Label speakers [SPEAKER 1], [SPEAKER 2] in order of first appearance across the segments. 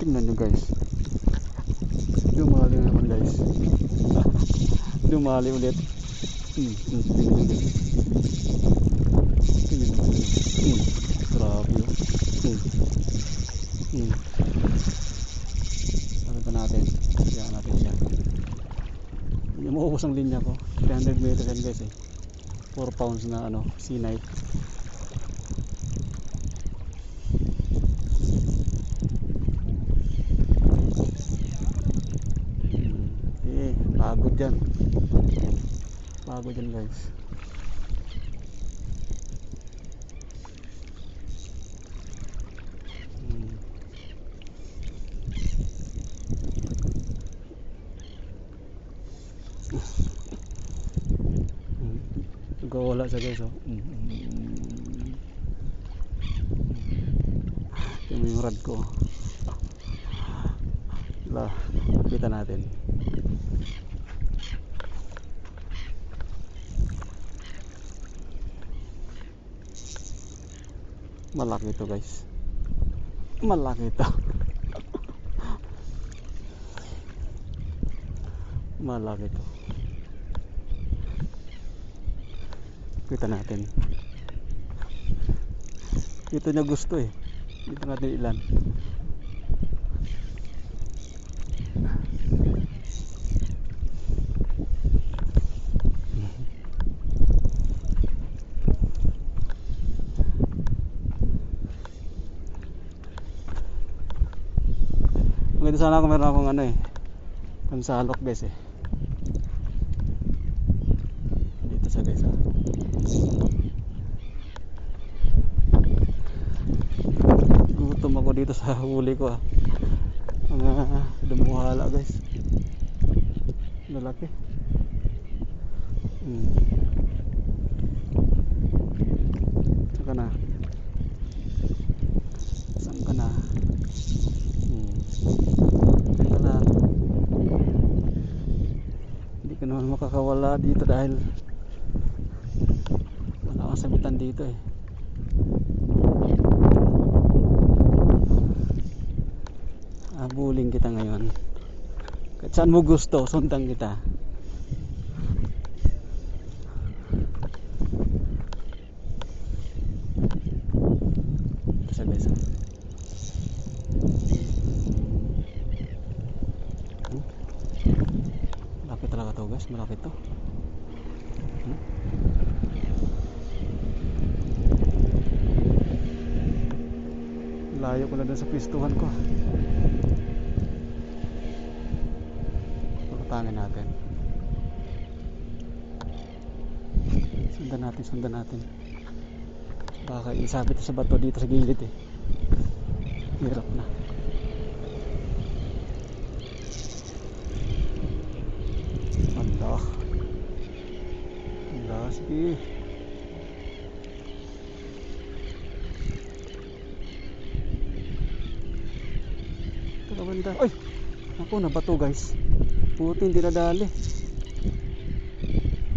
[SPEAKER 1] Tingnan nyo guys. Dumali naman guys. Dumali ulit. Tingnan nyo guys. Tingnan nyo guys. Grabe yun. Sabi natin. Kaya natin siya. Hindi maubos ang linya ko. 300 meters yan guys eh. 4 pounds na ano, sea knife. Pagod yan. Pagod yan guys. Wala siya guys oh. Ito yung rod ko. Kita natin. Malaki ito guys. Malaki ito. Malaki ito. Kita natin. Ito niya gusto eh. Kita natin ilan. Maganda sana kung meron akong ano eh, pansalok guys eh. Dito sa guys ah. Gutom ako dito sa huli ko ah. Mga dumuhala guys. Lalaki. Saan ka na? Saan ka na? Hindi ka naman makakawala dito dahil wala kang sabitan dito eh. Habulin kita ngayon. Kahit saan mo gusto, sundan kita. Kasi guys malaki talaga to guys, malaki to. Layo ko na dun sa pistuhan ko. Pagkatangin natin. Sundan natin. Baka isabit sa bato dito sa gilid eh. Hirap na. Sige. Ito ka banda. Ay! Ako, nabato guys. Puti, hindi nadali.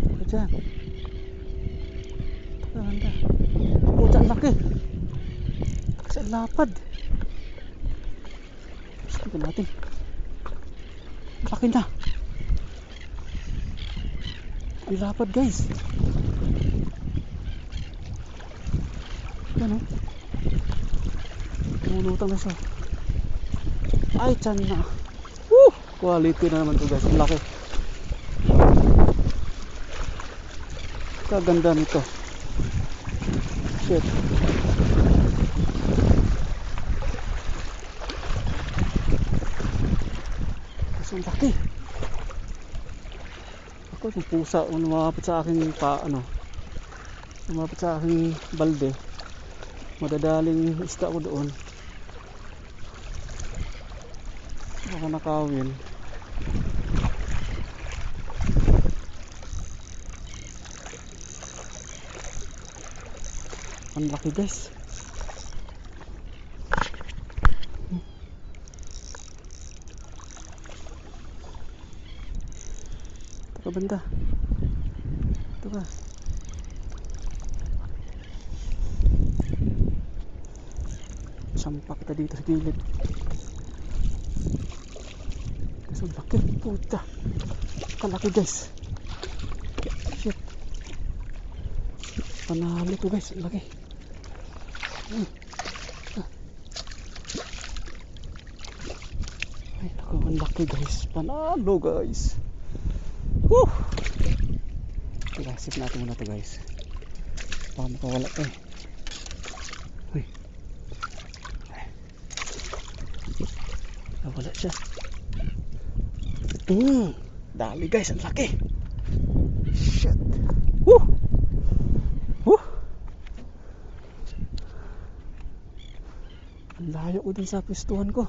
[SPEAKER 1] Ito dyan. Ito ka banda. Puti, ang laki. Kasi ang lapad. Sige natin. Ang laki na. Ang lapad guys. Yan o. Tumulutang na siya. Ay, tiyan na. Woo! Quality na naman to guys. Ang laki. Kaganda nito. Shit. Kasi ang laki. Ako yung pusa. Lumapit sa aking lumapit sa aking balde. Madadaling isda ko doon. Baka nakawin. Ang laki guys. Ito ka banda. Ito ka. Sampak kita dito sa gilid. Ang laki, puta. Kalaki guys. Shit. Panalo to guys, ang laki. Ay naku, ang laki guys. Panalo guys. Woo! Ilasip natin muna to guys. Baka makawala to eh. Uy. Nawala siya. Dali guys, ang laki. Shit. Woo! Woo! Ang layo ko din sa pistuhan ko.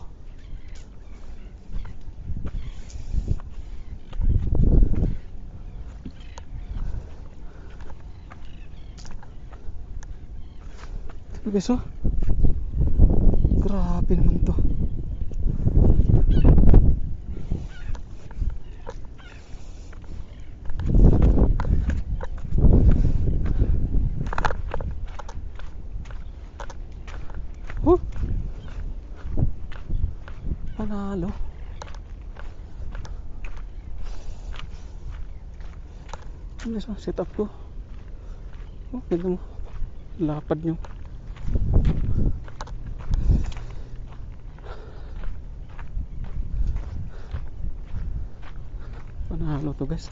[SPEAKER 1] Guys, oh. Grabe naman to. Panalo. Guys, oh, set up ko. Oh, ganda mo. Lapad nyo. Panalo to guys.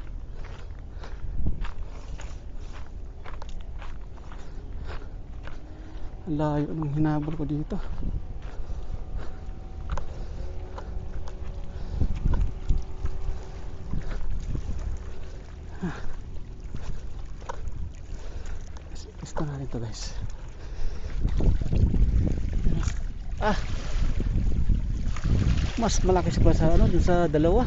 [SPEAKER 1] Ang layo ng hinabol ko dito. Gusto na ito guys. Mas malaki pa sa ano, dun sa dalawa.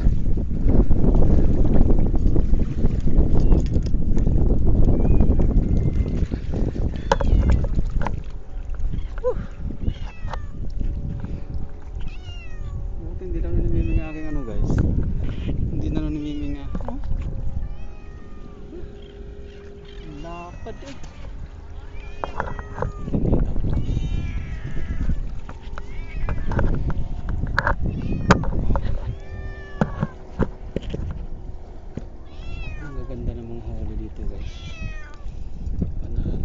[SPEAKER 1] Hindi lang namiminga aking ano guys. Hindi na namiminga. Lapad eh. Ang gaganda ng mga huli dito guys. Panalo.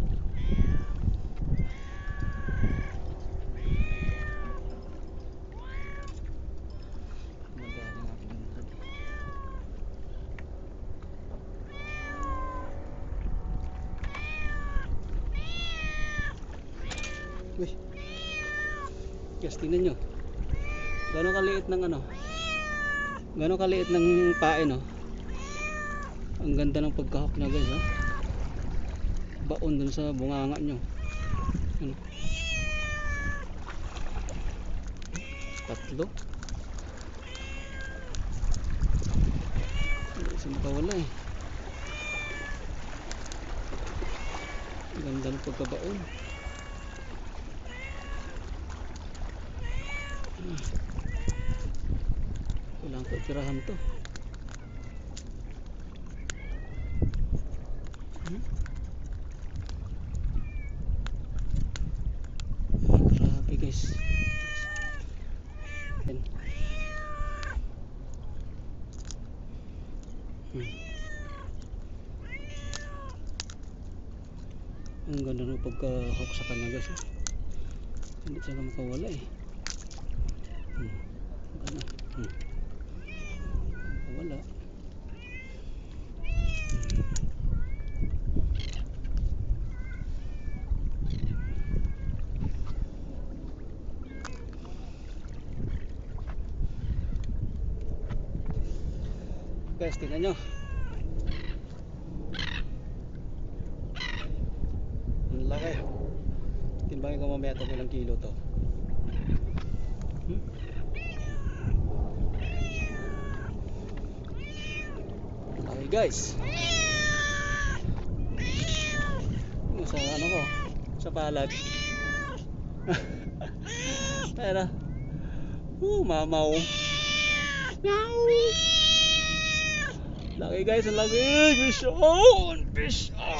[SPEAKER 1] Uy. Guys, tingnan nyo. Gano'ng kaliit ng ano. Gano'ng kaliit ng pae, no? Ang ganda ng pagkahok niya guys, oh. Baon dun sa bunganga nyo. Ano? Tatlo. Hindi isa makawala eh. Ang ganda ng pagkabaon. Kailangan ko itirahan to. Grabe guys. Ang ganda ng pagkahawak sa kanya guys. Hindi siya makawala eh. Wala. Guys, tingnan nyo. Ang laki. Timbangin ko mamaya ito ilang kilo to. Okay guys. Sa ano ko? Sa palad. Pero mamaw. Meow. Laki guys, ang laki. Fish on! Fish on!